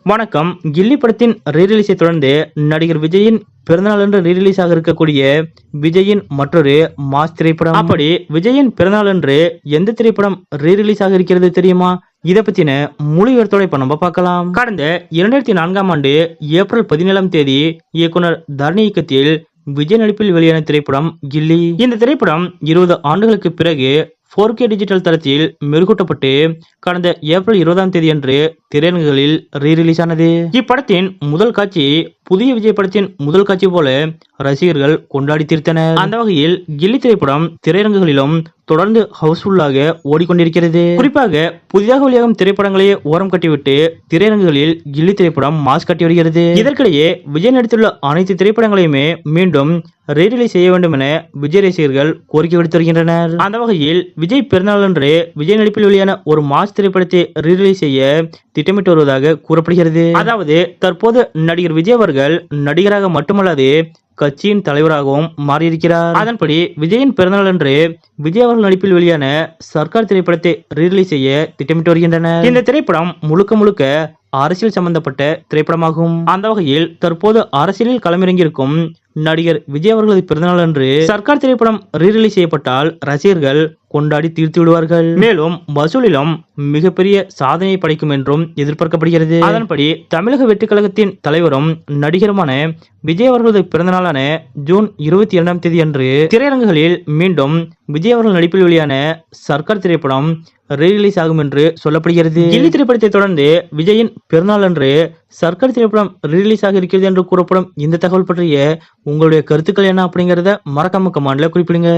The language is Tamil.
வணக்கம். கில்லி படத்தின் ரீரிலீஸை தொடர்ந்து நடிகர் விஜயின் பிறந்தநாளன்று ரீரிலீஸ் ஆக இருக்கக்கூடிய விஜயின் மற்றொரு மாஸ் திரைப்படம். அப்படி விஜயின் பிறந்தநாளன்று எந்த திரைப்படம் ரீரிலீஸ் ஆக இருக்கிறது தெரியுமா? இதை பத்தின முழு விவரத்தோட இப்ப நம்ம பார்க்கலாம். கடந்த 2004ஆம் ஆண்டு ஏப்ரல் 17ஆம் தேதி இயக்குனர் தரணி இயக்கத்தில் விஜய் நடிப்பில் வெளியான திரைப்படம் கில்லி. இந்த திரைப்படம் 20 ஆண்டுகளுக்கு பிறகு 4K டிஜிட்டல் தரத்தில் மெருகூட்டப்பட்டு கடந்த ஏப்ரல் 20ஆம் தேதி அன்று திரையரங்குகளில் ரீரிலீஸ் ஆனது. இப்படத்தின் முதல் காட்சி புதிய விஜய் படத்தின் முதல் காட்சி போல ரசிகர்கள் கொண்டாடி தீர்த்தனர். அந்த வகையில் கில்லி திரைப்படம் திரையரங்குகளிலும் தொடர்ந்து ஹவுஸ்ஃபுல்லாக ஓடிக்கொண்டிருக்கிறது. குறிப்பாக புதிதாக வெளியாகும் திரைப்படங்களையே ஓரம் கட்டிவிட்டு திரையரங்குகளில் கில்லி திரைப்படம் மாஸ் கட்டி வருகிறது. இதற்கிடையே விஜய் நடித்துள்ள அனைத்து திரைப்படங்களையுமே மீண்டும் ரீரிலீஸ் செய்ய வேண்டும் என விஜய் ரசிகர்கள் கோரிக்கை விடுத்து வருகின்றனர். அந்த வகையில் விஜய் பிறந்தநாளன்று விஜய் நடிப்பில் வெளியான ஒரு மாஸ் திரைப்படத்தை ரீரிலீஸ் செய்ய திட்டமிட்டு வருவதாக கூறப்படுகிறது. அதாவது தற்போது நடிகர் விஜய் அவர்கள் நடிகராக மட்டுமல்லாது கட்சியின் தலைவராகவும் மாறியிருக்கிறார். அதன்படி விஜயின் பிறந்தநாளன்று விஜய் அவர்கள் நடிப்பில் வெளியான சர்க்கார் திரைப்படத்தை ரீரிலீஸ் செய்ய திட்டமிட்டு வருகின்றனர். இந்த திரைப்படம் முழுக்க அரசியல் சம்பந்தப்பட்ட திரைப்படமாகும். அந்த வகையில் தற்போது அரசியலில் களமிறங்கியிருக்கும் நடிகர் விஜய் அவர்களது பிறந்தநாள் அன்று சர்க்கார் திரைப்படம் ரீரிலீஸ் செய்யப்பட்டால் ரசிகர்கள் கொண்டாடி தீர்த்து விடுவார்கள். மேலும் வசூலிலும் மிகப்பெரிய சாதனையை படைக்கும் என்றும் எதிர்பார்க்கப்படுகிறது. அதன்படி தமிழக வெற்றி கழகத்தின் தலைவரும் நடிகருமான விஜய் அவர்களது பிறந்தநாளான ஜூன் 22ஆம் தேதி அன்று திரையரங்குகளில் மீண்டும் விஜய் அவர்கள் நடிப்பில் வெளியான சர்க்கார் திரைப்படம் ரீரிலீஸ் ஆகும் என்று சொல்லப்படுகிறது. கில்லி திரைப்படத்தை தொடர்ந்து விஜயின் பிறந்தநாள் அன்று சர்க்கார் திரைப்படம் ரீரிலீஸ் ஆக இருக்கிறது என்று கூறப்படும் இந்த தகவல் பற்றிய உங்களுடைய கருத்துக்கள் என்ன அப்படிங்கறத மறக்காம கமெண்ட்ல குறிப்பிடுங்க.